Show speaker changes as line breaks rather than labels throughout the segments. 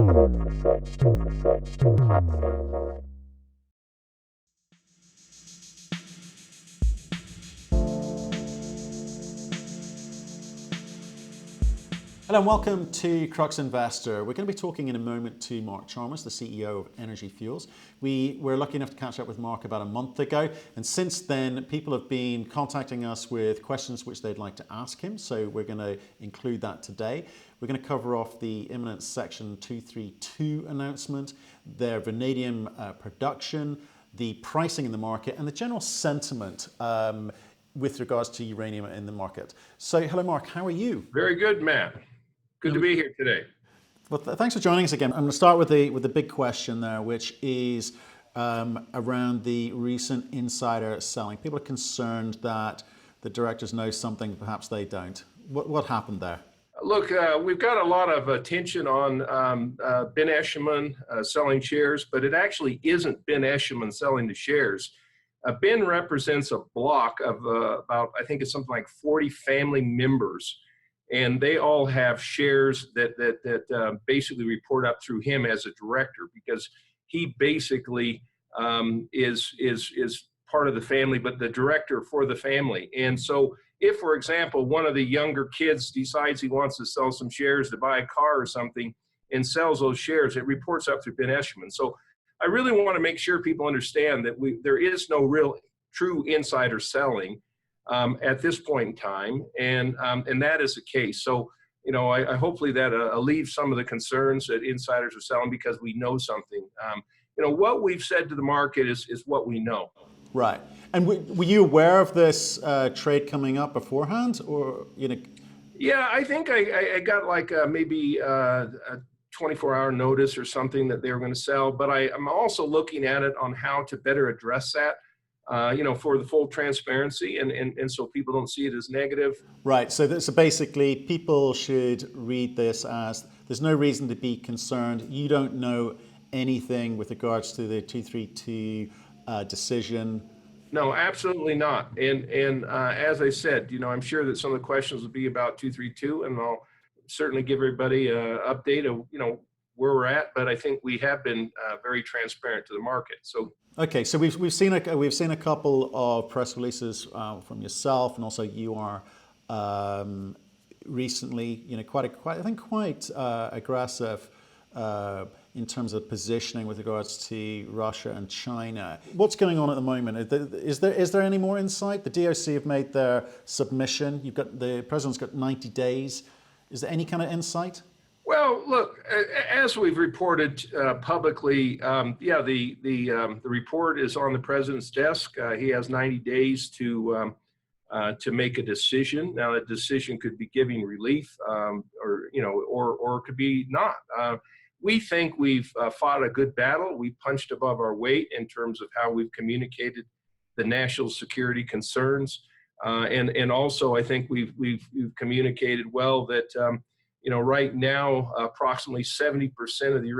Hello and welcome to Crux Investor. We're going to be talking in a moment to Mark Chalmers, the CEO of Energy Fuels. We were lucky enough to catch up with Mark about a month ago, and since then people have been contacting us with questions which they'd like to ask him, so we're going to include that today. We're going to cover off the imminent Section 232 announcement, their vanadium production, the pricing in the market, and the general sentiment with regards to uranium in the market. So hello Mark, how are you?
Very good, Matt. Good to be here today.
Well, thanks for joining us again. I'm going to start with the big question there, which is around the recent insider selling. People are concerned that the directors know something perhaps they don't. What happened there?
Look, we've got a lot of attention on Ben Eshleman selling shares, but it actually isn't Ben Eshleman selling the shares. Ben represents a block of about, I think it's something like 40 family members. And they all have shares that basically report up through him as a director, because he basically is part of the family, but the director for the family. And so if, for example, one of the younger kids decides he wants to sell some shares to buy a car or something and sells those shares, it reports up through Ben Eshleman. So I really want to make sure people understand that there is no real true insider selling at this point in time, and that is the case. So, you know, I hopefully that alleviates some of the concerns that insiders are selling because we know something. You know, what we've said to the market is what we know.
Right. And were you aware of this trade coming up beforehand, or you know?
Yeah, I think I got like maybe a 24-hour notice or something that they were going to sell, but I'm also looking at it on how to better address that. You know, for the full transparency, and so people don't see it as negative.
Right, so basically people should read this as there's no reason to be concerned. You don't know anything with regards to the 232 decision.
No, absolutely not. And as I said, you know, I'm sure that some of the questions will be about 232, and I'll certainly give everybody an update of, you know, where we're at. But I think we have been very transparent to the market. So.
Okay, so we've seen a couple of press releases from yourself, and also you are recently, you know, quite aggressive in terms of positioning with regards to Russia and China. What's going on at the moment? Is there any more insight? The DOC have made their submission. The president's got 90 days. Is there any kind of insight?
Well, look, as we've reported publicly, yeah, the report is on the president's desk. He has 90 days to make a decision. Now, a decision could be giving relief, or you know, or it could be not. We think we've fought a good battle. We punched above our weight in terms of how we've communicated the national security concerns, and also I think we've communicated well that. You know, right now, approximately 70% of the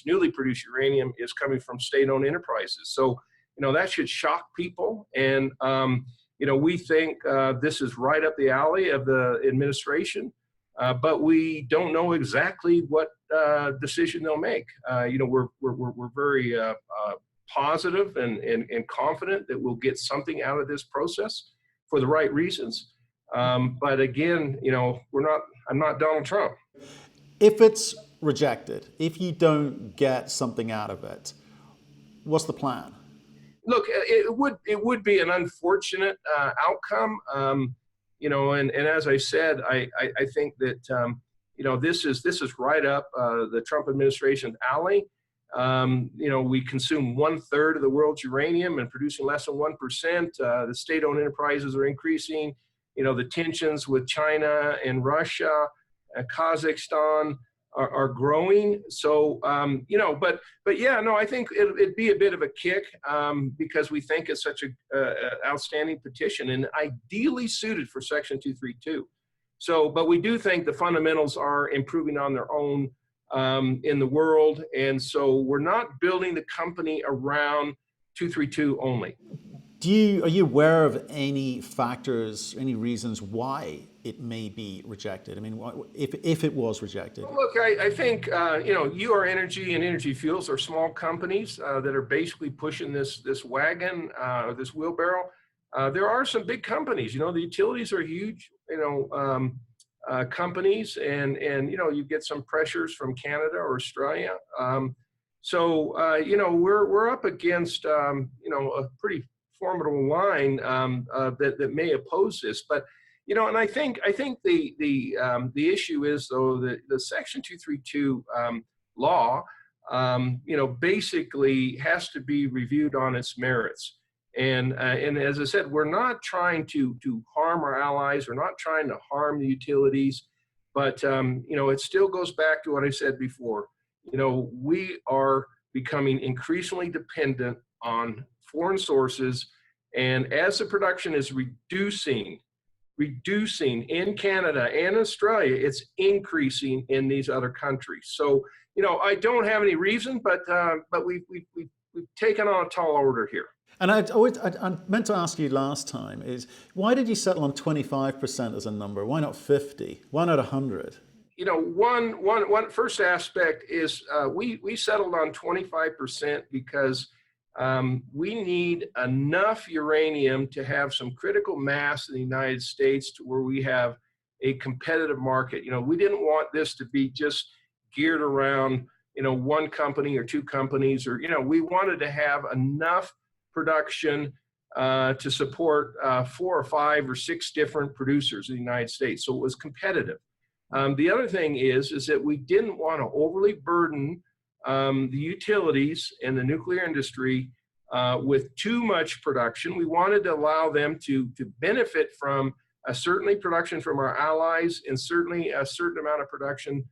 newly produced uranium is coming from state-owned enterprises. So, you know, that should shock people. And, you know, we think this is right up the alley of the administration, but we don't know exactly what decision they'll make. You know, we're very positive and confident that we'll get something out of this process for the right reasons. But again, you know, I'm not Donald Trump.
If it's rejected, if you don't get something out of it, what's the plan?
Look, it would be an unfortunate outcome. You know, and as I said, I think that you know, this is right up the Trump administration's alley. You know, we consume 1/3 of the world's uranium and producing less than 1%. The state-owned enterprises are increasing. You know, the tensions with China and Russia, Kazakhstan are growing. So, you know, but yeah, no, I think it'd be a bit of a kick because we think it's such a outstanding petition and ideally suited for Section 232. So, but we do think the fundamentals are improving on their own in the world. And so we're not building the company around 232 only.
Are you aware of any factors, any reasons why it may be rejected? I mean, if it was rejected?
Well, look, I think UR Energy and Energy Fuels are small companies that are basically pushing this wagon or this wheelbarrow. There are some big companies. The utilities are huge. Companies, and you get some pressures from Canada or Australia. We're up against a pretty formidable line that may oppose this. But and I think the issue is, though, the Section 232 law basically has to be reviewed on its merits. And as I said, we're not trying to harm our allies. We're not trying to harm the utilities, but it still goes back to what I said before. We are becoming increasingly dependent on foreign sources, and as the production is reducing in Canada and Australia, it's increasing in these other countries. So I don't have any reason, but we've taken on a tall order here.
And I meant to ask you last time is, why did you settle on 25% as a number? Why not 50? Why not 100?
One first aspect is we settled on 25% because we need enough uranium to have some critical mass in the United States to where we have a competitive market. We didn't want this to be just geared around one company or two companies, or we wanted to have enough production to support 4 or 5 or 6 different producers in the United States. So it was competitive. The other thing is that we didn't want to overly burden the utilities and the nuclear industry with too much production. We wanted to allow them to benefit from certainly production from our allies, and certainly a certain amount of production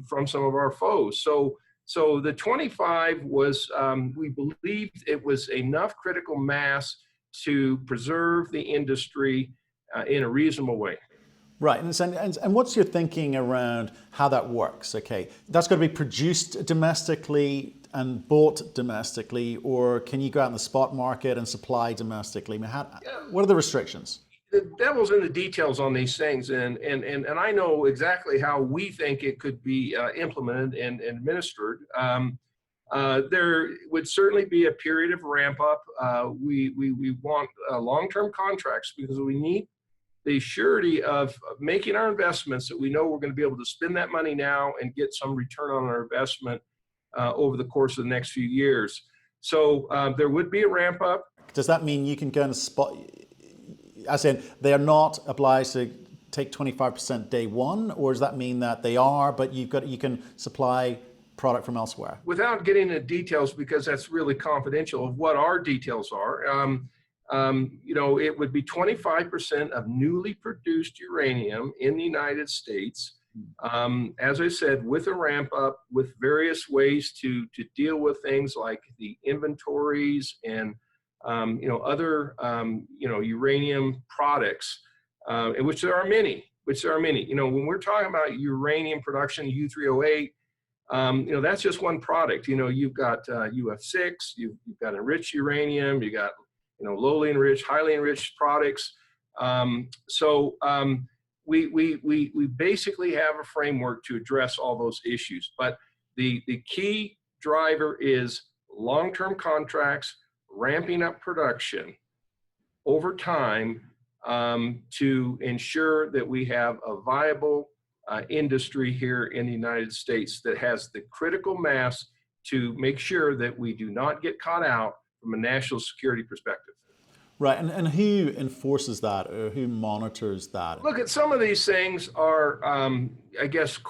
from some of our foes. So the 25 was, we believed it was enough critical mass to preserve the industry in a reasonable way.
Right, and what's your thinking around how that works? Okay, that's got to be produced domestically and bought domestically, or can you go out in the spot market and supply domestically? I mean, what are the restrictions?
The devil's in the details on these things, and I know exactly how we think it could be implemented and administered. There would certainly be a period of ramp up. We want long-term contracts because we need the surety of making our investments, that we know we're going to be able to spend that money now and get some return on our investment over the course of the next few years. So there would be a ramp up.
Does that mean you can go in a spot? As in, they are not obliged to take 25% day one, or does that mean that they are, but you can supply product from elsewhere?
Without getting into details, because that's really confidential of what our details are, it would be 25% of newly produced uranium in the United States. As I said, with a ramp up, with various ways to deal with things like the inventories and other uranium products, in which there are many. When we're talking about uranium production, U3O8, that's just one product. You've got UF6, you've got enriched uranium, you got lowly enriched, highly enriched products. We basically have a framework to address all those issues. But the key driver is long-term contracts, ramping up production over time to ensure that we have a viable industry here in the United States that has the critical mass to make sure that we do not get caught out from a national security perspective.
Right, and who enforces that, or who monitors that?
Look, some of these things are, I guess,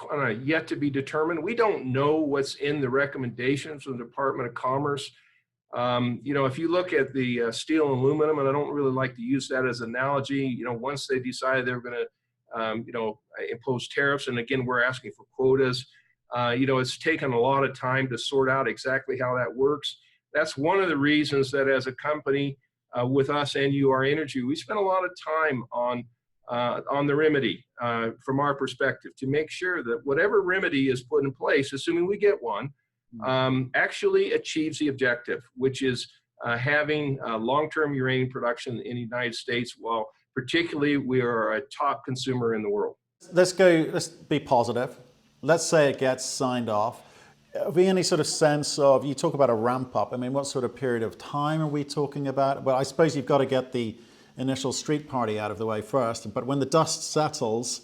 yet to be determined. We don't know what's in the recommendations from the Department of Commerce. If you look at the steel and aluminum, and I don't really like to use that as an analogy, once they decided they were going to, impose tariffs, and again, we're asking for quotas, it's taken a lot of time to sort out exactly how that works. That's one of the reasons that as a company, with us and UR Energy, we spend a lot of time on the remedy from our perspective, to make sure that whatever remedy is put in place, assuming we get one, actually achieves the objective, which is having long-term uranium production in the United States while particularly we are a top consumer in the world.
Let's be positive. Let's say it gets signed off. Have we any sort of sense of, you talk about a ramp up, I mean, what sort of period of time are we talking about? Well, I suppose you've got to get the initial street party out of the way first, but when the dust settles,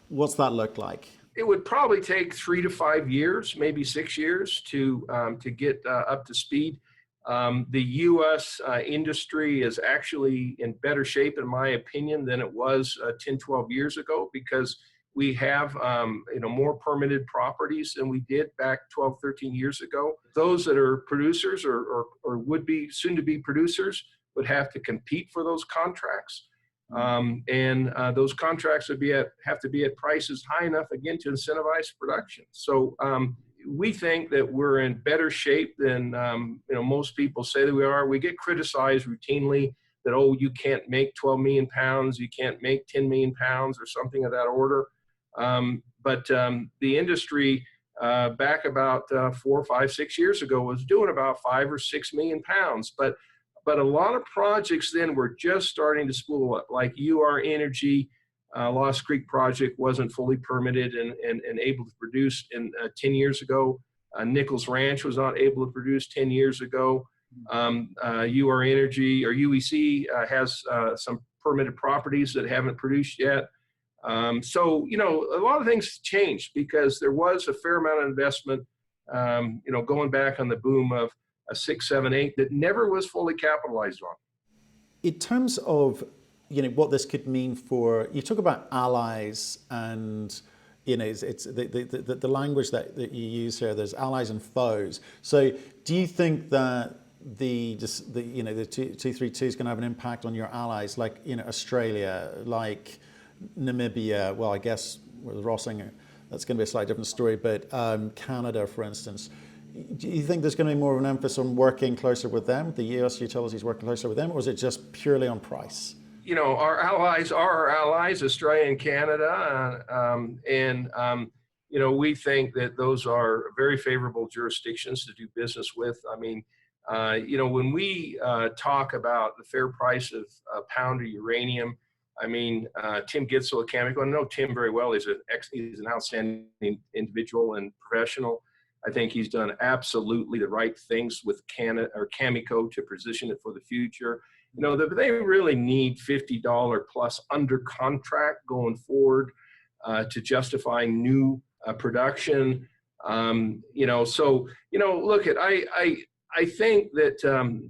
what's that look like?
It would probably take 3 to 5 years, maybe 6 years to get up to speed. The U.S. Industry is actually in better shape, in my opinion, than it was 10, 12 years ago, because we have more permitted properties than we did back 12, 13 years ago. Those that are producers or would be soon to be producers would have to compete for those contracts. Those contracts would have to be at prices high enough, again, to incentivize production. So we think that we're in better shape than most people say that we are. We get criticized routinely that, oh, you can't make 12 million pounds, you can't make 10 million pounds or something of that order. But the industry back about 4, 5, 6 years ago was doing about 5 or 6 million pounds. But a lot of projects then were just starting to spool up, like UR Energy. Lost Creek project wasn't fully permitted and able to produce 10 years ago. Nichols Ranch was not able to produce 10 years ago. UR Energy or UEC has some permitted properties that haven't produced yet. So, a lot of things changed because there was a fair amount of investment, going back on the boom of 6, 7, 8 that never was fully capitalized on.
In terms of what this could mean for, you talk about allies, and it's the language that you use here. There's allies and foes. So do you think that the 232 is going to have an impact on your allies, like Australia, like Namibia? Well, I guess with Rossing, that's going to be a slightly different story. But Canada, for instance. Do you think there's going to be more of an emphasis on working closer with them, the US utilities working closer with them, or is it just purely on price?
Our allies are our allies, Australia and Canada, we think that those are very favorable jurisdictions to do business with. I mean, when we talk about the fair price of a pound of uranium, I mean, Tim Gitzel at Cameco, I know Tim very well. He's an outstanding individual and professional. I think he's done absolutely the right things with Cameco to position it for the future. They really need $50 plus under contract going forward to justify new production. Look, I think that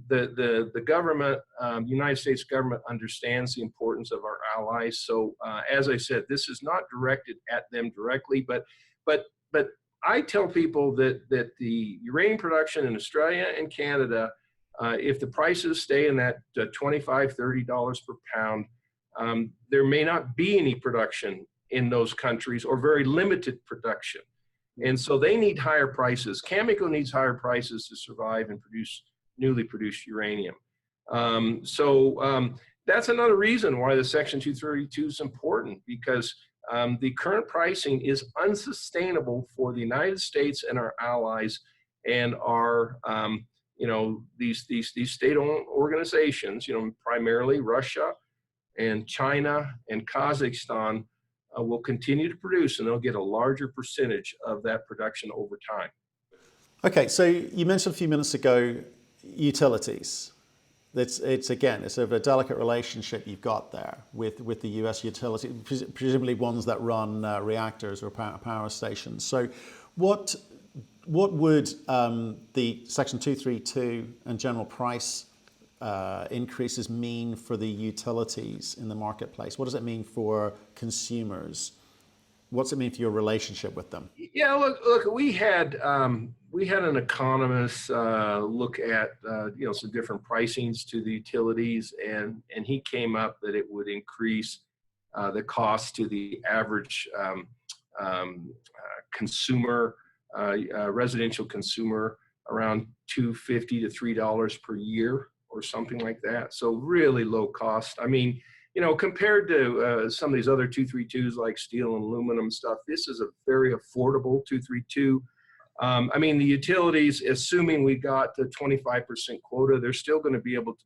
the government, United States government, understands the importance of our allies. So as I said, this is not directed at them directly, but I tell people that the uranium production in Australia and Canada, if the prices stay in that $25, $30 per pound, there may not be any production in those countries or very limited production. And so they need higher prices. Cameco needs higher prices to survive and produce newly produced uranium. That's another reason why the Section 232 is important, because the current pricing is unsustainable for the United States and our allies and our, these state-owned organizations, primarily Russia and China and Kazakhstan will continue to produce, and they'll get a larger percentage of that production over time.
Okay, so you mentioned a few minutes ago utilities. It's sort of a delicate relationship you've got there with the US utility, presumably ones that run reactors or power stations. So what would the Section 232 and general price increases mean for the utilities in the marketplace? What does it mean for consumers? What's it mean for your relationship with them?
Yeah, look, we had an economist look at some different pricings to the utilities, and he came up that it would increase the cost to the average consumer, residential consumer, around $2.50 to $3 per year or something like that. So really low cost. I mean, compared to some of these other 232s like steel and aluminum stuff, this is a very affordable 232. I mean, the utilities, assuming we got the 25% quota, they're still going to be able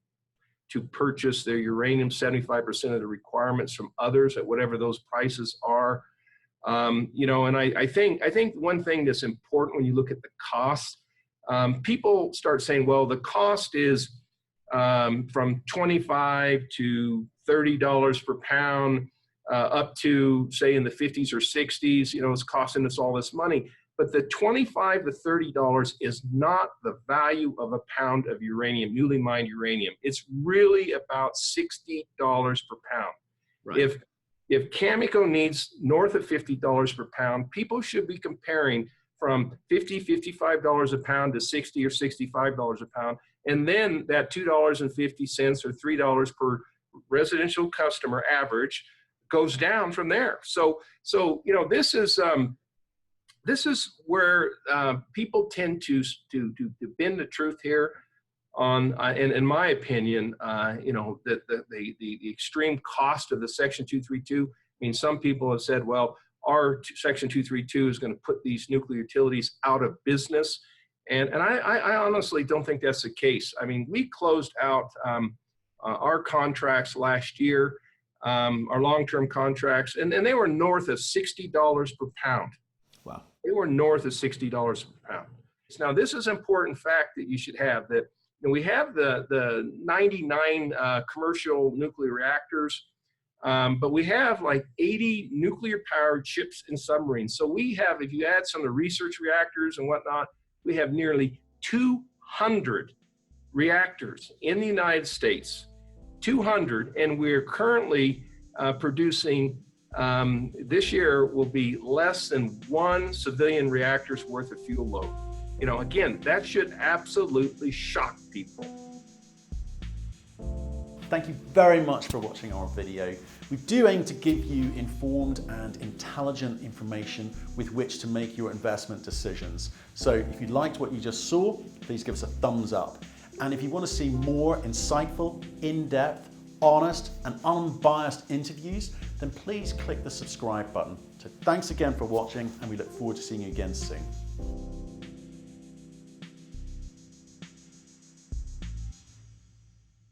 to purchase their uranium, 75% of the requirements from others at whatever those prices are. You know, and I think one thing that's important when you look at the cost, people start saying, well, the cost is from $25 to $30 per pound, up to, say, in the 50s or 60s, you know, it's costing us all this money. But the $25 to $30 is not the value of a pound of uranium, newly mined uranium. It's really about $60 per pound. Right. If Cameco needs north of $50 per pound, people should be comparing from $50, $55 a pound to $60 or $65 a pound. And then that $2.50 or $3 per residential customer average goes down from there. So you know, this is where people tend to bend the truth here on, in my opinion, you know, the extreme cost of the Section 232. I mean, some people have said, well, our Section 232 is going to put these nuclear utilities out of business. And I honestly don't think that's the case. I mean, we closed out our contracts last year, our long-term contracts, and they were north of $60 per pound.
Wow.
They were north of $60 per pound. Now, this is an important fact that you should have, that you know, we have the 99 commercial nuclear reactors, but we have like 80 nuclear-powered ships and submarines. So we have, if you add some of the research reactors and whatnot, we have nearly 200 reactors in the United States, 200, and we're currently producing, this year will be less than one civilian reactor's worth of fuel load. You know, again, that should absolutely shock people.
Thank you very much for watching our video. We do aim to give you informed and intelligent information with which to make your investment decisions. So if you liked what you just saw, please give us a thumbs up. And if you want to see more insightful, in-depth, honest and unbiased interviews, then please click the subscribe button. So thanks again for watching, and we look forward to seeing you again soon.